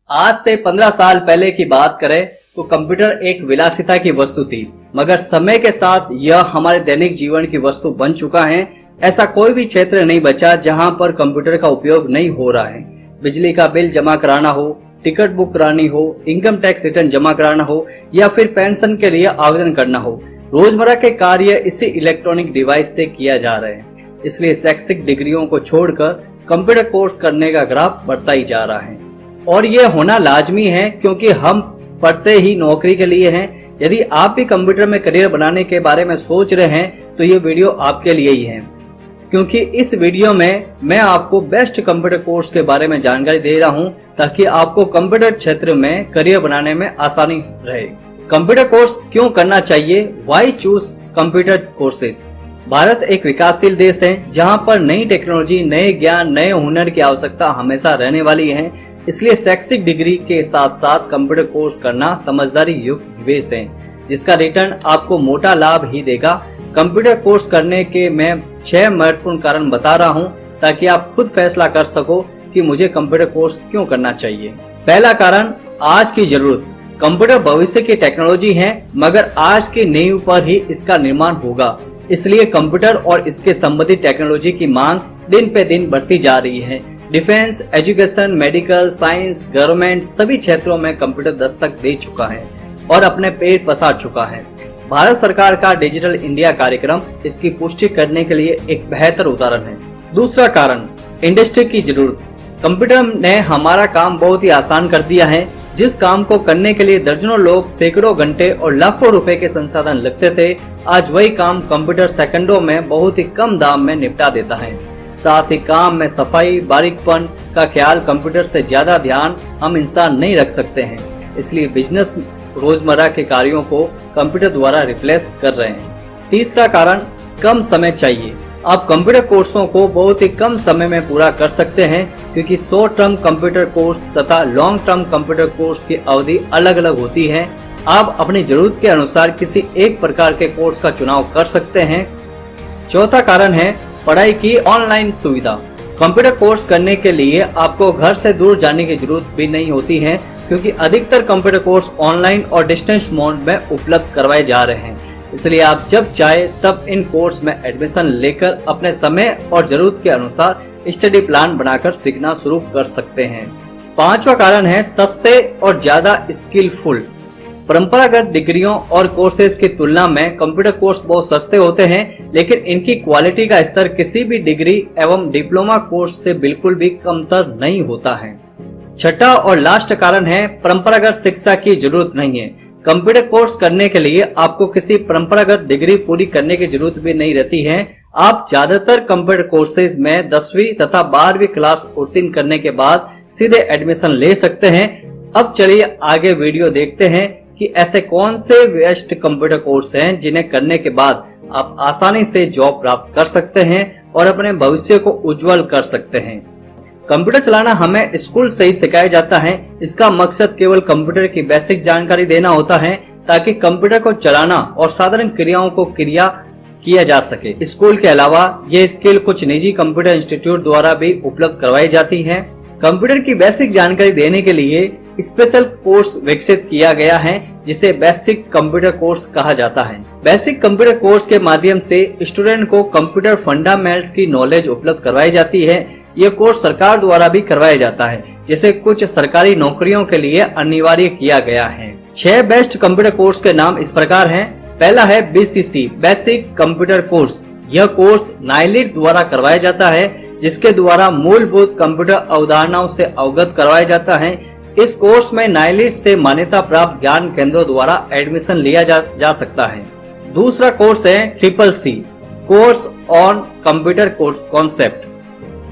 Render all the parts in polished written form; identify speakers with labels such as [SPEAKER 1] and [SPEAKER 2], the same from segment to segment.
[SPEAKER 1] आज से 15 साल पहले की बात करें तो कंप्यूटर एक विलासिता की वस्तु थी, मगर समय के साथ यह हमारे दैनिक जीवन की वस्तु बन चुका है। ऐसा कोई भी क्षेत्र नहीं बचा जहां पर कंप्यूटर का उपयोग नहीं हो रहा है। बिजली का बिल जमा कराना हो, टिकट बुक करानी हो, इनकम टैक्स रिटर्न जमा कराना हो या फिर पेंशन के लिए आवेदन करना हो, रोजमर्रा के कार्य इसी इलेक्ट्रॉनिक डिवाइस से किया जा रहे हैं। इसलिए शैक्षिक डिग्रियों को छोड़कर कंप्यूटर कोर्स करने का ग्राफ बढ़ता ही जा रहा है और ये होना लाजमी है, क्योंकि हम पढ़ते ही नौकरी के लिए हैं। यदि आप भी कंप्यूटर में करियर बनाने के बारे में सोच रहे हैं तो ये वीडियो आपके लिए ही है, क्योंकि इस वीडियो में मैं आपको बेस्ट कंप्यूटर कोर्स के बारे में जानकारी दे रहा हूं ताकि आपको कंप्यूटर क्षेत्र में करियर बनाने में आसानी रहे। कंप्यूटर कोर्स क्यों करना चाहिए? Why choose computer courses? Bharat एक विकासशील देश है जहां पर नई टेक्नोलॉजी, नए ज्ञान, नए हुनर की आवश्यकता हमेशा रहने वाली है। इसलिए शैक्षिक डिग्री के साथ साथ कंप्यूटर कोर्स करना समझदारी युक्त निवेश है, जिसका रिटर्न आपको मोटा लाभ ही देगा। कंप्यूटर कोर्स करने के मैं 6 महत्वपूर्ण कारण बता रहा हूं ताकि आप खुद फैसला कर सको कि मुझे कंप्यूटर कोर्स क्यों करना चाहिए। पहला कारण, आज की जरूरत। कंप्यूटर भविष्य की टेक्नोलॉजी है, मगर आज की नींव पर ही इसका निर्माण होगा। इसलिए कंप्यूटर और इसके संबंधित टेक्नोलॉजी की मांग दिन पे दिन बढ़ती जा रही है। Defence, education, medical, science, government सभी क्षेत्रों में कंप्यूटर दस्तक दे चुका है और अपने पैर पसार चुका है। भारत सरकार का डिजिटल इंडिया कार्यक्रम इसकी पुष्टि करने के लिए एक बेहतर उदाहरण है। दूसरा कारण, इंडस्ट्री की जरूरत। कंप्यूटर ने हमारा काम बहुत ही आसान कर दिया है। जिस काम को करने के लिए दर्जनों लोग सैकड़ों घंटे और लाखों रुपए के संसाधन लगते थे, आज वही काम कंप्यूटर सेकंडों में बहुत ही कम दाम में निपटा देता है। साथ ही काम में सफाई, बारीकपन का ख्याल, कंप्यूटर से ज्यादा ध्यान हम इंसान नहीं रख सकते हैं। इसलिए बिजनेस रोजमर्रा के कार्यों को कंप्यूटर द्वारा रिप्लेस कर रहे हैं। तीसरा कारण, कम समय चाहिए। आप कंप्यूटर कोर्सों को बहुत ही कम समय में पूरा कर सकते हैं, क्योंकि शॉर्ट टर्म कंप्यूटर कोर्स तथा लॉन्ग टर्म कंप्यूटर कोर्स की अवधि अलग अलग होती है। आप अपनी जरूरत के अनुसार किसी एक प्रकार के कोर्स का चुनाव कर सकते हैं। चौथा कारण है पढ़ाई की ऑनलाइन सुविधा। कंप्यूटर कोर्स करने के लिए आपको घर से दूर जाने की जरूरत भी नहीं होती है, क्योंकि अधिकतर कंप्यूटर कोर्स ऑनलाइन और डिस्टेंस मोड में उपलब्ध करवाए जा रहे हैं। इसलिए आप जब चाहे तब इन कोर्स में एडमिशन लेकर अपने समय और जरूरत के अनुसार स्टडी प्लान बनाकर सीखना शुरू कर सकते हैं। पांचवा कारण है सस्ते और ज्यादा स्किलफुल। परंपरागत डिग्रियों और कोर्सेज की तुलना में कंप्यूटर कोर्स बहुत सस्ते होते हैं, लेकिन इनकी क्वालिटी का स्तर किसी भी डिग्री एवं डिप्लोमा कोर्स से बिल्कुल भी कमतर नहीं होता है। छठा और लास्ट कारण है परंपरागत शिक्षा की जरूरत नहीं है। कंप्यूटर कोर्स करने के लिए आपको किसी परंपरागत डिग्री पूरी करने की जरूरत भी नहीं रहती है। आप ज्यादातर कंप्यूटर कोर्सेज में 10वीं तथा 12वीं क्लास उत्तीर्ण करने के बाद सीधे एडमिशन ले सकते हैं। अब चलिए आगे वीडियो देखते हैं कि ऐसे कौन से बेस्ट कंप्यूटर कोर्स हैं जिन्हें करने के बाद आप आसानी से जॉब प्राप्त कर सकते हैं और अपने भविष्य को उज्जवल कर सकते हैं। कंप्यूटर चलाना हमें स्कूल से ही सिखाया जाता है। इसका मकसद केवल कंप्यूटर की बेसिक जानकारी देना होता है, ताकि कंप्यूटर को चलाना और साधारण क्रियाओं को किया जा सके। स्कूल के अलावा ये स्किल कुछ निजी कंप्यूटर इंस्टीट्यूट द्वारा भी उपलब्ध करवाई जाती है। कंप्यूटर की बेसिक जानकारी देने के लिए स्पेशल कोर्स विकसित किया गया है, जिसे बेसिक कंप्यूटर कोर्स कहा जाता है। बेसिक कंप्यूटर कोर्स के माध्यम से स्टूडेंट को कंप्यूटर फंडामेंटल्स की नॉलेज उपलब्ध करवाई जाती है। यह कोर्स सरकार द्वारा भी करवाया जाता है, जिसे कुछ सरकारी नौकरियों के लिए अनिवार्य किया गया है। 6 बेस्ट कंप्यूटर कोर्स के नाम इस प्रकार हैं। पहला है BCC, बेसिक कंप्यूटर कोर्स। यह कोर्स नाइलिट द्वारा करवाया जाता है, जिसके द्वारा मूलभूत कंप्यूटर अवधारणाओं से अवगत करवाया जाता है। इस कोर्स में नाइलिट से मान्यता प्राप्त ज्ञान केंद्रों द्वारा एडमिशन लिया जा सकता है। दूसरा कोर्स है CCC, course on computer concept.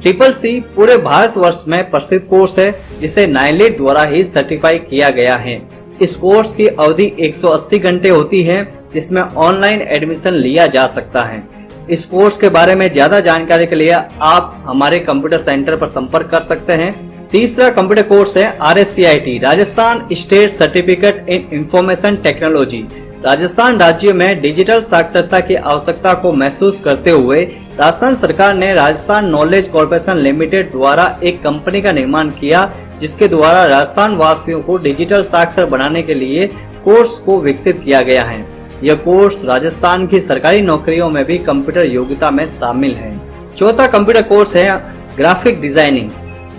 [SPEAKER 1] CCC पूरे भारतवर्ष में प्रसिद्ध कोर्स है, जिसे नाइलिट द्वारा ही सर्टिफाई किया गया है। इस कोर्स की अवधि 180 घंटे होती है, जिसमें ऑनलाइन एडमिशन लिया जा सकता है। इस कोर्स के बारे में ज्यादा जानकारी के लिए आप हमारे कंप्यूटर सेंटर पर संपर्क कर सकते हैं। तीसरा कंप्यूटर कोर्स है RSCIT, Rajasthan state certificate in information technology. Rajasthan राज्य में डिजिटल साक्षरता की आवश्यकता को महसूस करते हुए राजस्थान सरकार ने राजस्थान नॉलेज कॉर्पोरेशन लिमिटेड द्वारा एक कंपनी का निर्माण किया, जिसके द्वारा राजस्थान वासियों को डिजिटल साक्षर बनाने के लिए कोर्स को विकसित किया गया है। यह कोर्स राजस्थान की सरकारी नौकरियों में भी कंप्यूटर योग्यता में शामिल है। चौथा कंप्यूटर कोर्स है ग्राफिक डिजाइनिंग,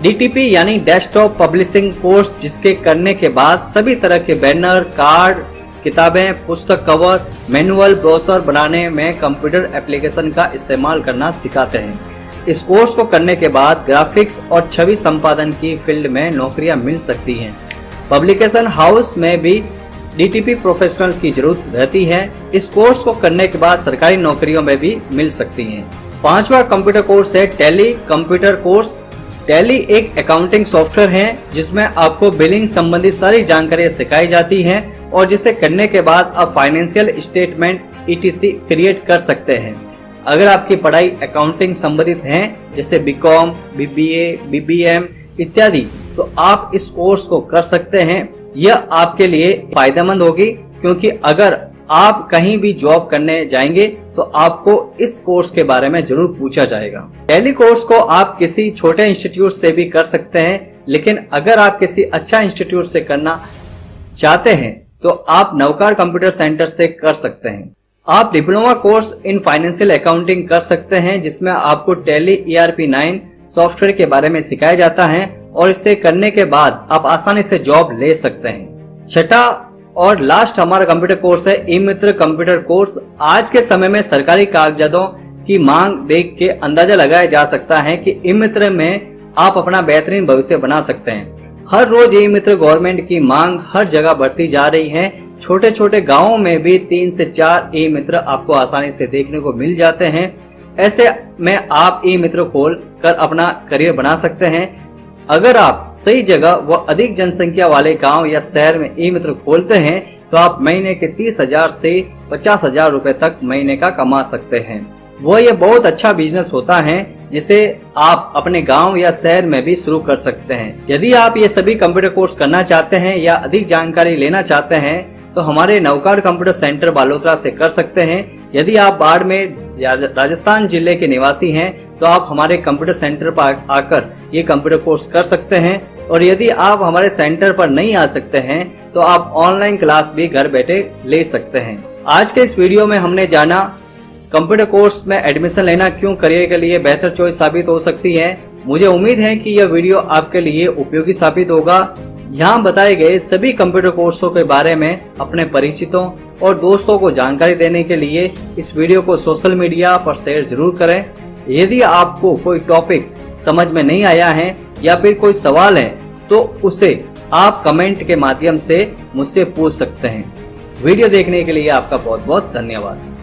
[SPEAKER 1] DTP यानी डेस्कटॉप पब्लिशिंग कोर्स, जिसके करने के बाद सभी तरह के बैनर, कार्ड, किताबें, पुस्तक कवर, मैनुअल, ब्रोशर बनाने में कंप्यूटर एप्लीकेशन का इस्तेमाल करना सिखाते हैं। इस कोर्स को करने के बाद ग्राफिक्स और छवि संपादन की फील्ड में नौकरियां मिल सकती हैं। पब्लिकेशन हाउस में भी DTP प्रोफेशनल की जरूरत रहती है। इस कोर्स को करने के बाद सरकारी नौकरियों में भी मिल सकती हैं। पांचवा कंप्यूटर कोर्स है टैली कंप्यूटर कोर्स। टैली एक अकाउंटिंग सॉफ्टवेयर है जिसमें आपको बिलिंग संबंधी सारी जानकारियां सिखाई जाती हैं और जिसे करने के बाद आप फाइनेंशियल स्टेटमेंट ETC क्रिएट कर सकते हैं। अगर आपकी पढ़ाई अकाउंटिंग संबंधित है जैसे BCom, BBA, BBM इत्यादि, तो आप इस कोर्स को कर सकते हैं। यह आपके लिए फायदेमंद होगी क्योंकि अगर आप कहीं भी जॉब करने जाएंगे तो आपको इस कोर्स के बारे में जरूर पूछा जाएगा। टैली कोर्स को आप किसी छोटे इंस्टीट्यूट से भी कर सकते हैं, लेकिन अगर आप किसी अच्छा इंस्टीट्यूट से करना चाहते हैं तो आप नवकार कंप्यूटर सेंटर से कर सकते हैं। आप diploma course in financial accounting कर सकते हैं जिसमें आपको टैली ERP9 सॉफ्टवेयर के बारे में सिखाया जाता है और इसे करने के बाद आप आसानी से जॉब ले सकते हैं। छठा और लास्ट हमारा कंप्यूटर कोर्स है ई-मित्र कंप्यूटर कोर्स। आज के समय में सरकारी कागजातों की मांग देख के अंदाजा लगाया जा सकता है कि ई-मित्र में आप अपना बेहतरीन भविष्य बना सकते हैं। हर रोज ई-मित्र गवर्नमेंट की मांग हर जगह बढ़ती जा रही है। छोटे छोटे गाँवों में भी 3 से 4 ई-मित्र आपको आसानी से देखने को मिल जाते हैं। ऐसे में आप ई-मित्र खोल कर अपना करियर बना सकते हैं। अगर आप सही जगह व अधिक जनसंख्या वाले गांव या शहर में ई-मित्र खोलते हैं तो आप महीने के 30,000 से 50,000 रुपए तक महीने का कमा सकते हैं। ये बहुत अच्छा बिजनेस होता है जिसे आप अपने गांव या शहर में भी शुरू कर सकते हैं। यदि आप ये सभी कंप्यूटर कोर्स करना चाहते हैं या अधिक जानकारी लेना चाहते हैं तो हमारे नवकार कंप्यूटर सेंटर बालोतरा से कर सकते हैं। यदि आप बाड़मेर राजस्थान जिले के निवासी हैं तो आप हमारे कंप्यूटर सेंटर पर आकर ये कंप्यूटर कोर्स कर सकते हैं। और यदि आप हमारे सेंटर पर नहीं आ सकते हैं तो आप ऑनलाइन क्लास भी घर बैठे ले सकते हैं। आज के इस वीडियो में हमने जाना कंप्यूटर कोर्स में एडमिशन लेना क्यों करियर के लिए बेहतर चॉइस साबित हो सकती है। मुझे उम्मीद है कि यह वीडियो आपके लिए उपयोगी साबित होगा। यहाँ बताए गए सभी कंप्यूटर कोर्सों के बारे में अपने परिचितों और दोस्तों को जानकारी देने के लिए इस वीडियो को सोशल मीडिया पर शेयर जरूर करें। यदि आपको कोई टॉपिक समझ में नहीं आया है या फिर कोई सवाल है तो उसे आप कमेंट के माध्यम से मुझसे पूछ सकते हैं। वीडियो देखने के लिए आपका बहुत बहुत धन्यवाद।